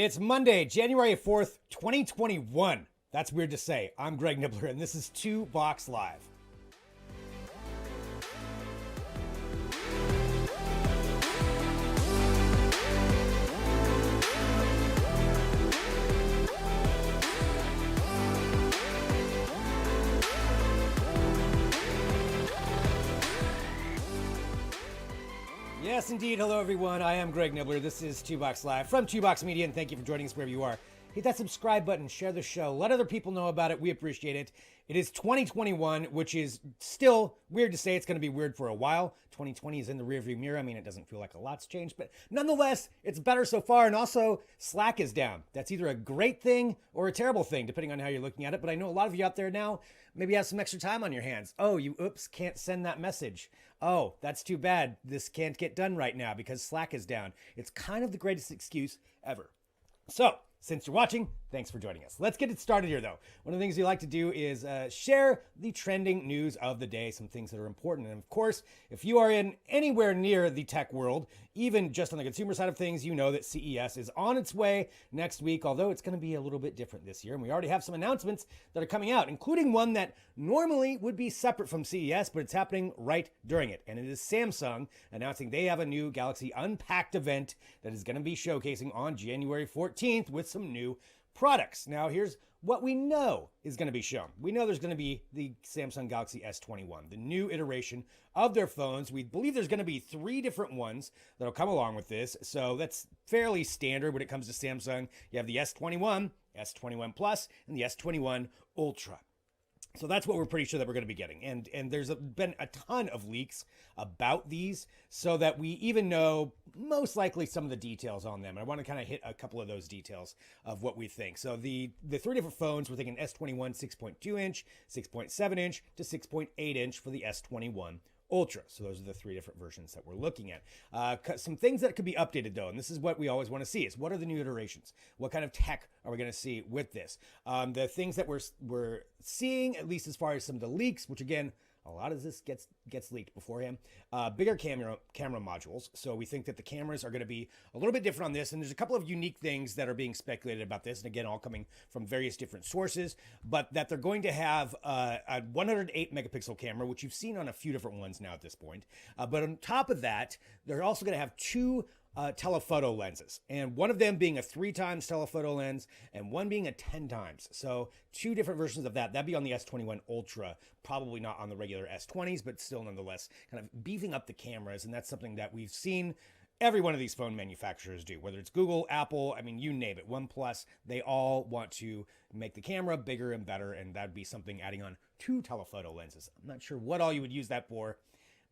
It's Monday, January 4th, 2021. That's weird to say. I'm Greg Nibbler, and this is 2 Box Live. Yes, indeed. Hello, everyone. I am Greg Nibbler. This is 2 Box Live from 2 Box Media, and thank you for joining us wherever you are. Hit that subscribe button, share the show, let other people know about it. We appreciate it. It is 2021, which is still weird to say. It's going to be weird for a while. 2020 is in the rearview mirror. I mean, it doesn't feel like a lot's changed, but nonetheless, it's better so far. And also, Slack is down. That's either a great thing or a terrible thing, depending on how you're looking at it. But I know a lot of you out there now maybe have some extra time on your hands. Oh, you can't send that message. Oh, that's too bad. This can't get done right now because Slack is down. It's kind of the greatest excuse ever. So, since you're watching, thanks for joining us. Let's get it started here, though. One of the things we like to do is share the trending news of the day, some things that are important. And of course, if you are in anywhere near the tech world, even just on the consumer side of things, you know that CES is on its way next week, although it's going to be a little bit different this year. And we already have some announcements that are coming out, including one that normally would be separate from CES, but it's happening right during it. And it is Samsung announcing they have a new Galaxy Unpacked event that is going to be showcasing on January 14th with some new products. Now, here's what we know is going to be shown. We know there's going to be the Samsung Galaxy S21, the new iteration of their phones. We believe there's going to be 3 different ones that'll come along with this. So that's fairly standard when it comes to Samsung. You have the S21, S21 Plus, and the S21 Ultra. So that's what we're pretty sure that we're going to be getting. And there's been a ton of leaks about these so that we even know most likely some of the details on them. I want to kind of hit a couple of those details of what we think. So the 3 different phones, we're thinking S21 6.2 inch, 6.7 inch to 6.8 inch for the S21 Ultra. So those are the 3 different versions that we're looking at. Some things that could be updated though, and this is what we always want to see, is what are the new iterations? What kind of tech are we going to see with this? The things that we're seeing, at least as far as some of the leaks, which again, a lot of this gets leaked beforehand. Bigger camera modules. So we think that the cameras are going to be a little bit different on this. And there's a couple of unique things that are being speculated about this. And again, all coming from various different sources. But that they're going to have a 108 megapixel camera, which you've seen on a few different ones now at this point. But on top of that, they're also going to have 2 telephoto lenses, and one of them being a 3 times telephoto lens and one being a 10 times. So 2 different versions of that. That'd be on the S21 Ultra, probably not on the regular S20s, but still nonetheless kind of beefing up the cameras. And that's something that we've seen every one of these phone manufacturers do, whether it's Google, Apple, I mean, you name it, OnePlus, they all want to make the camera bigger and better. And that'd be something adding on 2 telephoto lenses. I'm not sure what all you would use that for,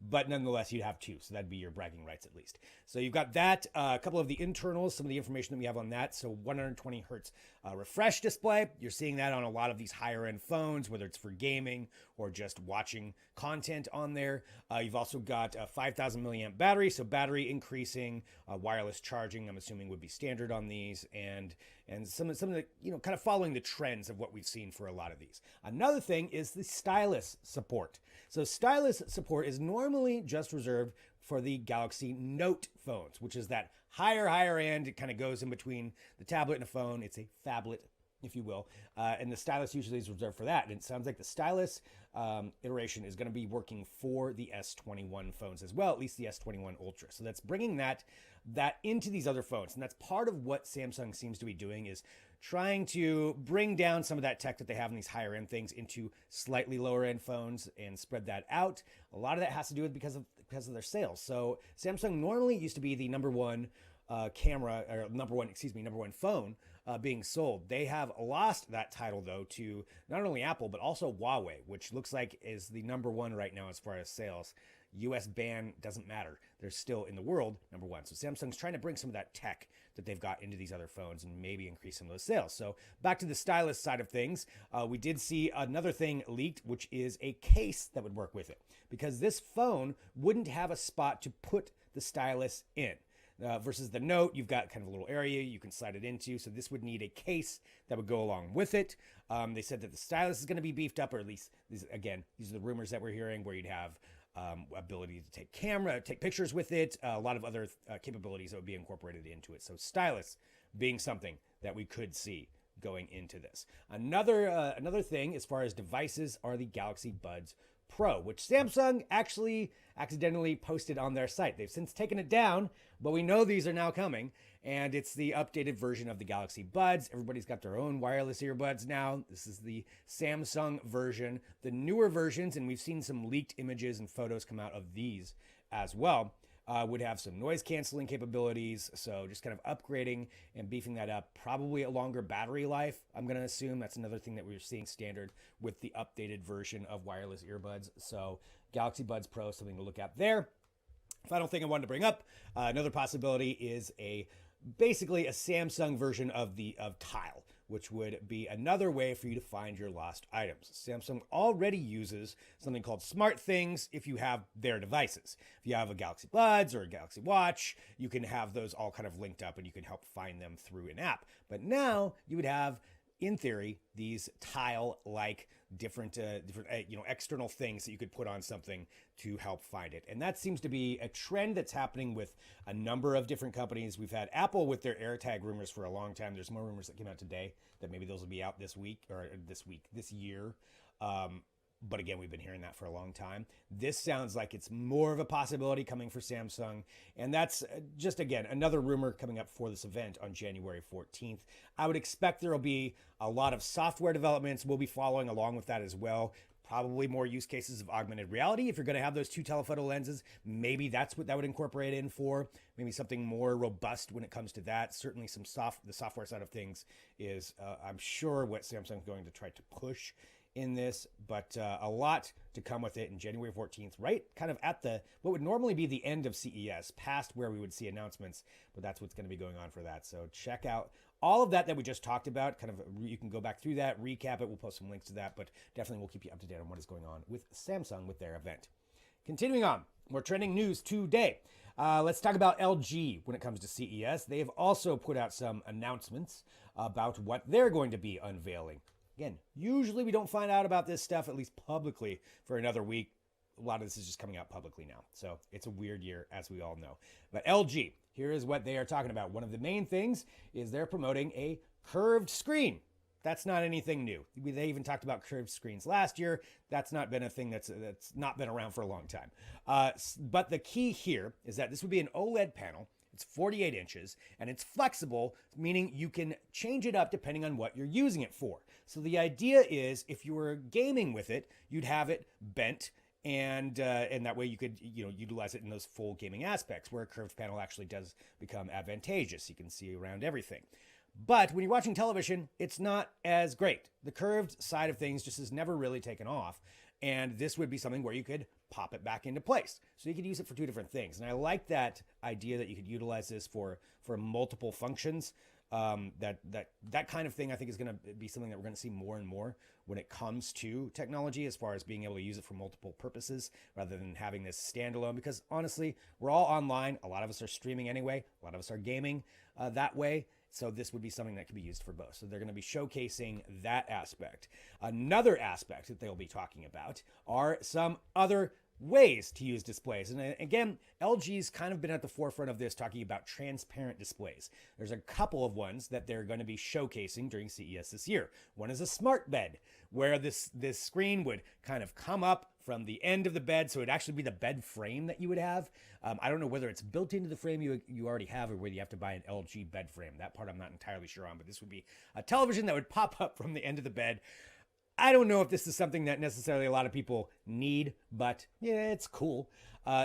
but nonetheless, you'd have 2. So that'd be your bragging rights at least. So you've got that, a couple of the internals, some of the information that we have on that. So 120 hertz refresh display. You're seeing that on a lot of these higher end phones, whether it's for gaming or just watching content on there. You've also got a 5,000 milliamp battery. So battery increasing, wireless charging, I'm assuming would be standard on these. And some of the, kind of following the trends of what we've seen for a lot of these. Another thing is the stylus support. So stylus support is normally just reserved for the Galaxy Note phones, which is that higher end. It kind of goes in between the tablet and a phone. It's a phablet, if you will. And the stylus usually is reserved for that. And it sounds like the stylus iteration is going to be working for the S21 phones as well, at least the S21 Ultra. So that's bringing that into these other phones. And that's part of what Samsung seems to be doing, is trying to bring down some of that tech that they have in these higher end things into slightly lower end phones and spread that out. A lot of that has to do with because of their sales. So Samsung normally used to be the number one number one phone being sold. They have lost that title though to not only Apple, but also Huawei, which looks like is the number 1 right now as far as sales. US ban doesn't matter. They're still in the world number 1. So Samsung's trying to bring some of that tech that they've got into these other phones and maybe increase some of those sales. So back to the stylus side of things, we did see another thing leaked, which is a case that would work with it, because this phone wouldn't have a spot to put the stylus in. Versus the Note, you've got kind of a little area you can slide it into. So this would need a case that would go along with it. They said that the stylus is going to be beefed up, or at least, these are the rumors that we're hearing, where you'd have ability to take pictures with it, a lot of other capabilities that would be incorporated into it. So stylus being something that we could see going into this. Another thing as far as devices are the Galaxy Buds Pro, which Samsung actually accidentally posted on their site. They've since taken it down, but we know these are now coming, and it's the updated version of the Galaxy Buds. Everybody's got their own wireless earbuds now. This is the Samsung version. The newer versions, and we've seen some leaked images and photos come out of these as well, would have some noise canceling capabilities. So just kind of upgrading and beefing that up. Probably a longer battery life, I'm going to assume. That's another thing that we're seeing standard with the updated version of wireless earbuds. So Galaxy Buds Pro, something to look at there. Final thing I wanted to bring up, another possibility is basically a Samsung version of Tile, which would be another way for you to find your lost items. Samsung already uses something called Smart Things if you have their devices. If you have a Galaxy Buds or a Galaxy Watch, you can have those all kind of linked up and you can help find them through an app. But now you would have, in theory, these Tile-like different external things that you could put on something to help find it. And that seems to be a trend that's happening with a number of different companies. We've had Apple with their AirTag rumors for a long time. There's more rumors that came out today that maybe those will be out this year. But again, we've been hearing that for a long time. This sounds like it's more of a possibility coming for Samsung. And that's just, again, another rumor coming up for this event on January 14th. I would expect there will be a lot of software developments. We'll be following along with that as well. Probably more use cases of augmented reality. If you're going to have those two telephoto lenses, maybe that's what that would incorporate in for. Maybe something more robust when it comes to that. Certainly the software side of things is, I'm sure, what Samsung's going to try to push in this, but a lot to come with it in January 14th, right kind of at what would normally be the end of CES, past where we would see announcements, but that's what's going to be going on for that. So check out all of that we just talked about. Kind of, you can go back through that, recap it. We'll post some links to that, but definitely we'll keep you up to date on what is going on with Samsung with their event. Continuing on, more trending news today. Let's talk about LG when it comes to CES. They have also put out some announcements about what they're going to be unveiling. Again, usually we don't find out about this stuff, at least publicly, for another week. A lot of this is just coming out publicly now. So it's a weird year, as we all know. But LG, here is what they are talking about. One of the main things is they're promoting a curved screen. That's not anything new. They even talked about curved screens last year. That's not been a thing that's not been around for a long time. But the key here is that this would be an OLED panel. It's 48 inches and it's flexible, meaning you can change it up depending on what you're using it for. So the idea is if you were gaming with it, you'd have it bent and that way you could utilize it in those full gaming aspects, where a curved panel actually does become advantageous. You can see around everything. But when you're watching television, it's not as great. The curved side of things just has never really taken off. And this would be something where you could pop it back into place. So you could use it for two different things. And I like that idea that you could utilize this for multiple functions. That kind of thing I think is going to be something that we're going to see more and more when it comes to technology, as far as being able to use it for multiple purposes rather than having this standalone. Because honestly, we're all online. A lot of us are streaming anyway. A lot of us are gaming that way. So this would be something that could be used for both. So they're going to be showcasing that aspect. Another aspect that they'll be talking about are some other ways to use displays. And again, LG's kind of been at the forefront of this, talking about transparent displays. There's a couple of ones that they're going to be showcasing during CES this year. One is a smart bed, where this screen would kind of come up from the end of the bed, so it'd actually be the bed frame that you would have. I don't know whether it's built into the frame you already have, or whether you have to buy an LG bed frame. That part I'm not entirely sure on, but this would be a television that would pop up from the end of the bed. I don't know if this is something that necessarily a lot of people need, but yeah, it's cool.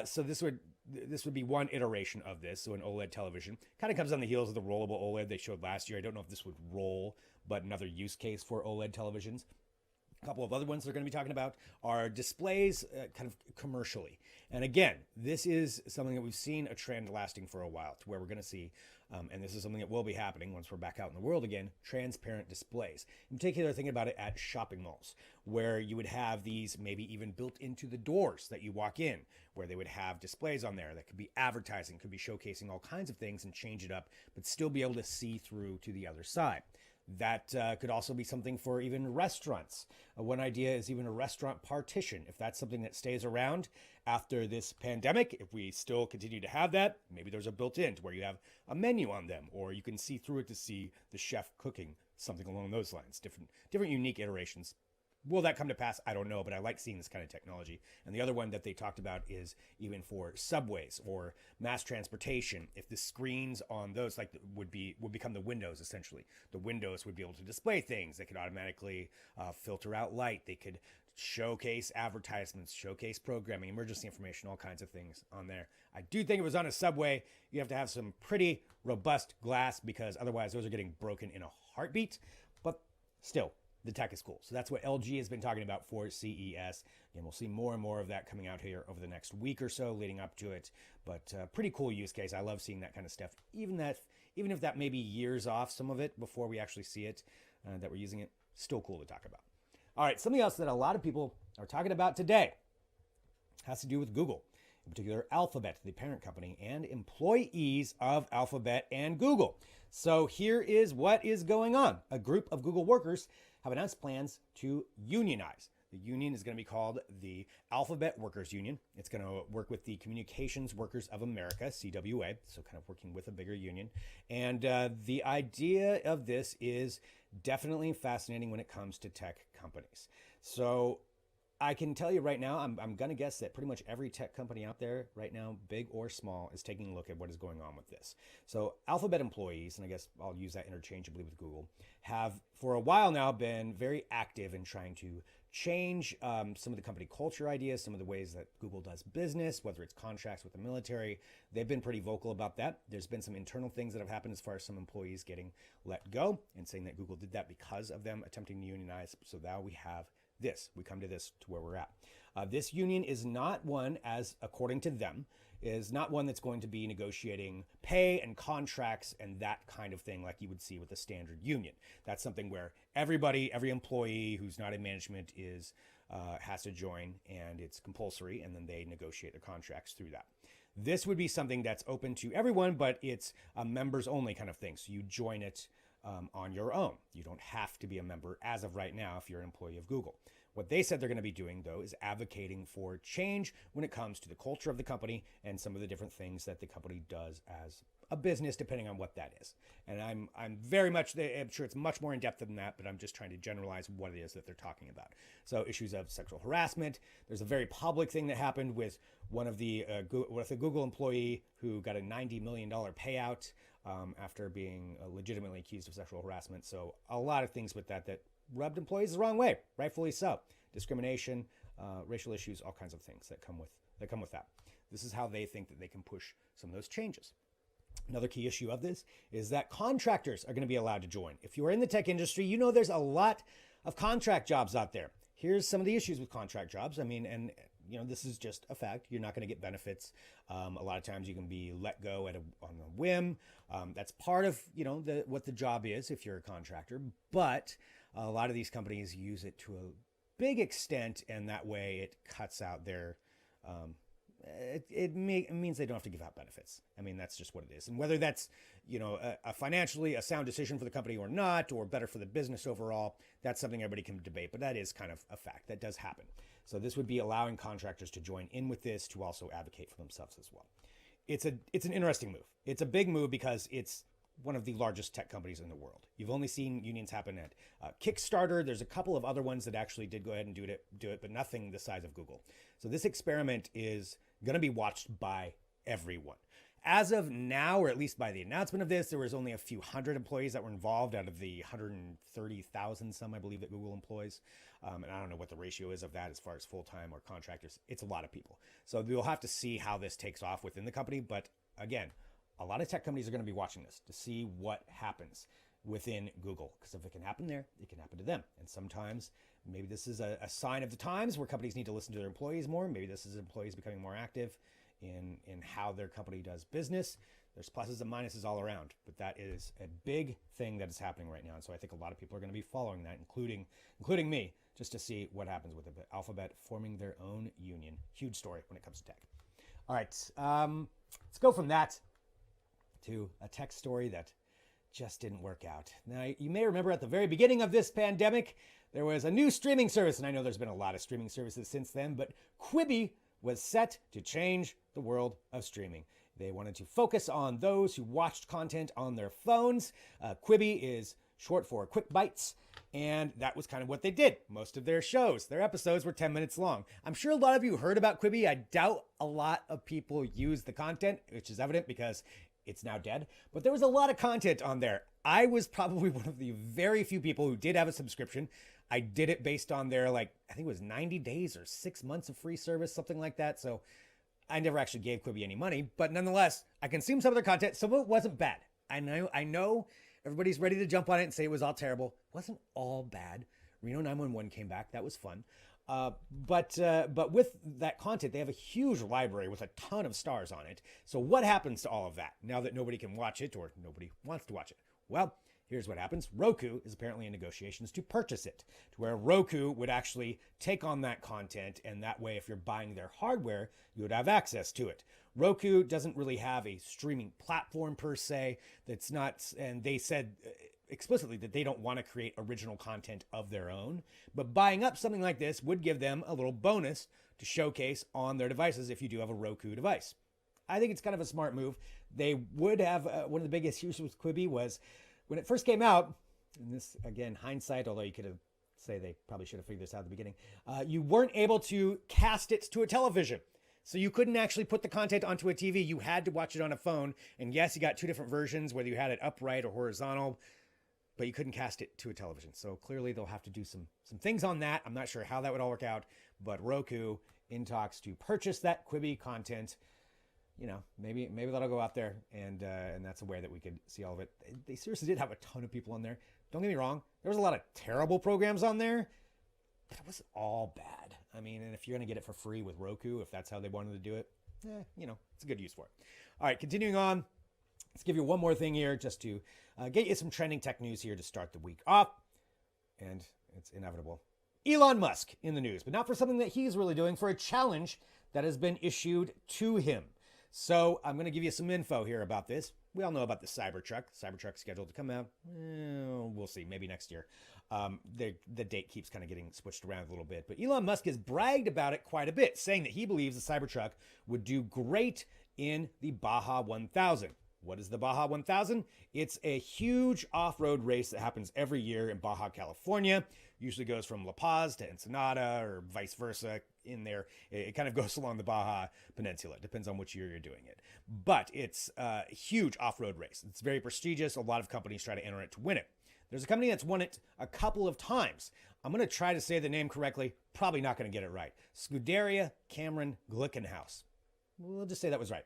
So this would be one iteration of this. So an OLED television kind of comes on the heels of the rollable OLED they showed last year. I don't know if this would roll, but another use case for OLED televisions. A couple of other ones they're going to be talking about are displays kind of commercially. And again, this is something that we've seen a trend lasting for a while, to where we're going to see, and this is something that will be happening once we're back out in the world again, transparent displays. In particular, thinking about it at shopping malls, where you would have these maybe even built into the doors that you walk in, where they would have displays on there that could be advertising, could be showcasing all kinds of things and change it up, but still be able to see through to the other side. That could also be something for even restaurants. One idea is even a restaurant partition. If that's something that stays around after this pandemic, if we still continue to have that, maybe there's a built-in to where you have a menu on them, or you can see through it to see the chef cooking, something along those lines. Different unique iterations. Will that come to pass? I don't know, but I like seeing this kind of technology. And the other one that they talked about is even for subways or mass transportation. If the screens on those would become the windows, essentially. The windows would be able to display things. They could automatically filter out light. They could showcase advertisements, showcase programming, emergency information, all kinds of things on there. I do think it was on a subway. You have to have some pretty robust glass because otherwise those are getting broken in a heartbeat. But still, the tech is cool. So that's what LG has been talking about for CES. And we'll see more and more of that coming out here over the next week or so leading up to it. But pretty cool use case. I love seeing that kind of stuff. Even if that may be years off some of it before we actually see it, that we're using it, still cool to talk about. All right, something else that a lot of people are talking about today has to do with Google, in particular Alphabet, the parent company, and employees of Alphabet and Google. So here is what is going on. A group of Google workers have announced plans to unionize. The union is going to be called the Alphabet Workers Union. It's going to work with the Communications Workers of America, CWA, so kind of working with a bigger union. And the idea of this is definitely fascinating when it comes to tech companies. So I can tell you right now, I'm going to guess that pretty much every tech company out there right now, big or small, is taking a look at what is going on with this. So Alphabet employees, and I guess I'll use that interchangeably with Google, have for a while now been very active in trying to change some of the company culture ideas, some of the ways that Google does business, whether it's contracts with the military. They've been pretty vocal about that. There's been some internal things that have happened as far as some employees getting let go and saying that Google did that because of them attempting to unionize. So now we have this. We come to this to where we're at. This union is not one, as according to them, is not one that's going to be negotiating pay and contracts and that kind of thing like you would see with a standard union. That's something where everybody, every employee who's not in management has to join, and it's compulsory, and then they negotiate their contracts through that. This would be something that's open to everyone, but it's a members only kind of thing. So you join it on your own. You don't have to be a member as of right now if you're an employee of Google. What they said they're going to be doing, though, is advocating for change when it comes to the culture of the company and some of the different things that the company does as a business, depending on what that is. And I'm sure it's much more in depth than that, but I'm just trying to generalize what it is that they're talking about. So issues of sexual harassment. There's a very public thing that happened with a Google employee who got a $90 million payout after being legitimately accused of sexual harassment. So a lot of things with that rubbed employees the wrong way, rightfully so. Discrimination, racial issues, all kinds of things that come with that. This is how they think that they can push some of those changes. Another key issue of this is that contractors are going to be allowed to join. If you're in the tech industry, you know there's a lot of contract jobs out there. Here's some of the issues with contract jobs. I mean, and this is just a fact. You're not going to get benefits. A lot of times you can be let go on a whim. That's part of what the job is if you're a contractor. But a lot of these companies use it to a big extent, and that way it cuts out their. It means they don't have to give out benefits. I mean, that's just what it is. And whether that's, a financially a sound decision for the company or not, or better for the business overall, that's something everybody can debate. But that is kind of a fact. That does happen. So this would be allowing contractors to join in with this to also advocate for themselves as well. It's an interesting move. It's a big move because it's one of the largest tech companies in the world. You've only seen unions happen at Kickstarter. There's a couple of other ones that actually did go ahead and do it, but nothing the size of Google. So this experiment is going to be watched by everyone. As of now, or at least by the announcement of this, there was only a few hundred employees that were involved out of the 130,000 some, I believe, that Google employs. And I don't know what the ratio is of that as far as full-time or contractors. It's a lot of people. So we'll have to see how this takes off within the company. But again, a lot of tech companies are going to be watching this to see what happens within Google. Because if it can happen there, it can happen to them. And sometimes maybe this is a sign of the times where companies need to listen to their employees more. Maybe this is employees becoming more active in how their company does business. There's pluses and minuses all around, but that is a big thing that is happening right now. And so I think a lot of people are going to be following that, including me, just to see what happens with it. But Alphabet forming their own union. Huge story when it comes to tech. All right, let's go from that to a tech story that just didn't work out. Now, you may remember at the very beginning of this pandemic, there was a new streaming service, and I know there's been a lot of streaming services since then, but Quibi was set to change the world of streaming. They wanted to focus on those who watched content on their phones. Quibi is short for Quick Bites, and that was kind of what they did. Most of their shows, their episodes were 10 minutes long. I'm sure a lot of you heard about Quibi. I doubt a lot of people use the content, which is evident because it's now dead. But there was a lot of content on there. I was probably one of the very few people who did have a subscription. I did it based on their, I think it was 90 days or 6 months of free service, something like that. So I never actually gave Quibi any money, but nonetheless, I consumed some of their content. Some of it wasn't bad. I know everybody's ready to jump on it and say it was all terrible. It wasn't all bad. Reno 911 came back. That was fun. But with that content, they have a huge library with a ton of stars on it. So what happens to all of that now that nobody can watch it or nobody wants to watch it? Well, here's what happens. Roku is apparently in negotiations to purchase it, to where Roku would actually take on that content. And that way, if you're buying their hardware, you would have access to it. Roku doesn't really have a streaming platform per se. That's not, and they said explicitly that they don't want to create original content of their own, but buying up something like this would give them a little bonus to showcase on their devices if you do have a Roku device. I think it's kind of a smart move. They would have, one of the biggest issues with Quibi was when it first came out, and this, again, hindsight, although you could have say they probably should have figured this out at the beginning, you weren't able to cast it to a television. So you couldn't actually put the content onto a TV. You had to watch it on a phone. And yes, you got two different versions, whether you had it upright or horizontal, but you couldn't cast it to a television. So clearly they'll have to do some things on that. I'm not sure how that would all work out, but Roku in talks to purchase that Quibi content. You know, maybe that'll go out there, and that's a way that we could see all of it. They seriously did have a ton of people on there. Don't get me wrong. There was a lot of terrible programs on there, but it wasn't all bad. I mean, and if you're going to get it for free with Roku, if that's how they wanted to do it, it's a good use for it. All right, continuing on. Let's give you one more thing here just to get you some trending tech news here to start the week off. And it's inevitable. Elon Musk in the news, but not for something that he's really doing, for a challenge that has been issued to him. So I'm going to give you some info here about this. We all know about the Cybertruck. Cybertruck scheduled to come out. We'll see. Maybe next year. The date keeps kind of getting switched around a little bit. But Elon Musk has bragged about it quite a bit, saying that he believes the Cybertruck would do great in the Baja 1000. What is the Baja 1000? It's a huge off-road race that happens every year in Baja, California. Usually goes from La Paz to Ensenada or vice versa in there. It kind of goes along the Baja Peninsula. It depends on which year you're doing it. But it's a huge off-road race. It's very prestigious. A lot of companies try to enter it to win it. There's a company that's won it a couple of times. I'm going to try to say the name correctly. Probably not going to get it right. Scuderia Cameron Glickenhaus. We'll just say that was right.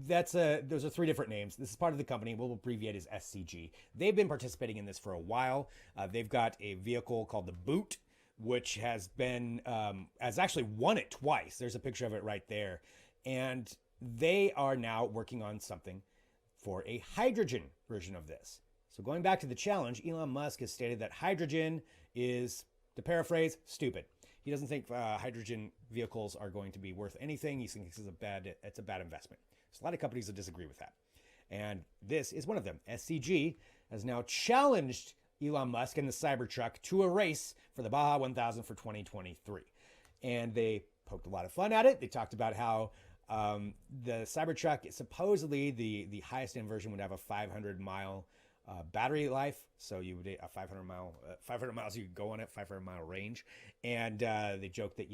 Those are three different names. This is part of the company. We'll abbreviate as SCG. They've been participating in this for a while. They've got a vehicle called the Boot, which has actually won it twice. There's a picture of it right there. And they are now working on something for a hydrogen version of this. So going back to the challenge, Elon Musk has stated that hydrogen is, to paraphrase, stupid. He doesn't think hydrogen vehicles are going to be worth anything. He thinks it's a bad investment. There's a lot of companies that disagree with that. And this is one of them. SCG has now challenged Elon Musk and the Cybertruck to a race for the Baja 1000 for 2023. And they poked a lot of fun at it. They talked about how the Cybertruck, supposedly the highest end version would have a 500-mile battery life. So you would a 500 miles you could go on it, 500-mile range. And they joked that,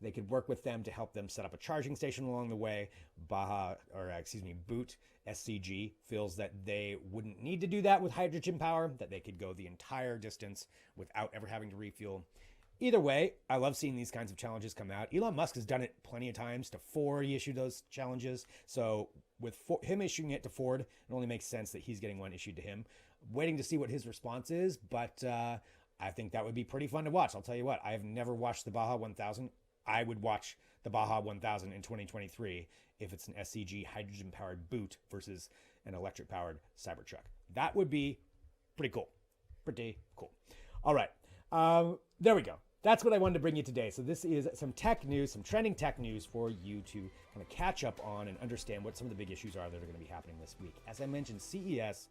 they could work with them to help them set up a charging station along the way. Boot SCG feels that they wouldn't need to do that with hydrogen power, that they could go the entire distance without ever having to refuel. Either way, I love seeing these kinds of challenges come out. Elon Musk has done it plenty of times. To Ford, he issued those challenges. So with him issuing it to Ford, it only makes sense that he's getting one issued to him. Waiting to see what his response is, but I think that would be pretty fun to watch. I'll tell you what, I have never watched the Baja 1000. I would watch the Baja 1000 in 2023 if it's an SCG hydrogen-powered Boot versus an electric-powered Cybertruck. That would be pretty cool. Pretty cool. All right. There we go. That's what I wanted to bring you today. So this is some tech news, some trending tech news for you to kind of catch up on and understand what some of the big issues are that are going to be happening this week. As I mentioned, CES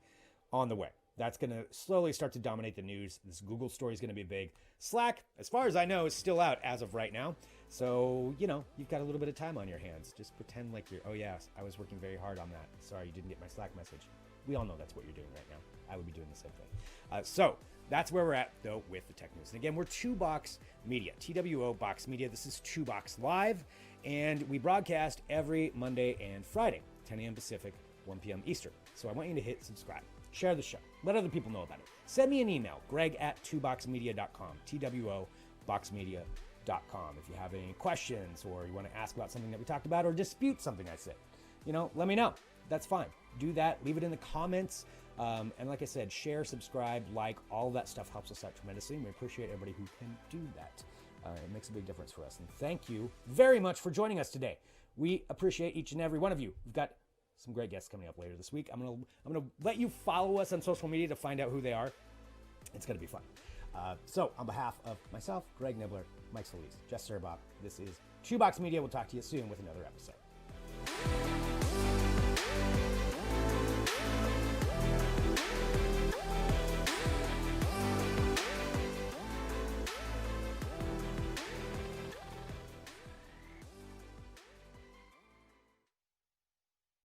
on the way. That's going to slowly start to dominate the news. This Google story is going to be big. Slack, as far as I know, is still out as of right now. So, you know, you've got a little bit of time on your hands. Just pretend like you're, oh yeah, I was working very hard on that. Sorry, you didn't get my Slack message. We all know that's what you're doing right now. I would be doing the same thing. So that's where we're at, though, with the tech news. And again, we're Two Box Media, TWO Box Media. This is Two Box Live, and we broadcast every Monday and Friday, 10 a.m. Pacific, 1 p.m. Eastern. So I want you to hit subscribe. Share the show. Let other people know about it. Send me an email, greg@twoboxmedia.com, TWOboxmedia.com. If you have any questions or you want to ask about something that we talked about or dispute something I said, you know, let me know. That's fine. Do that. Leave it in the comments. And like I said, share, subscribe, like, all that stuff helps us out tremendously. And we appreciate everybody who can do that. It makes a big difference for us. And thank you very much for joining us today. We appreciate each and every one of you. We've got some great guests coming up later this week. I'm gonna let you follow us on social media to find out who they are. It's gonna be fun. So on behalf of myself, Greg Nibbler, Mike Solis, Jess Serbach, this is Two Box Media. We'll talk to you soon with another episode.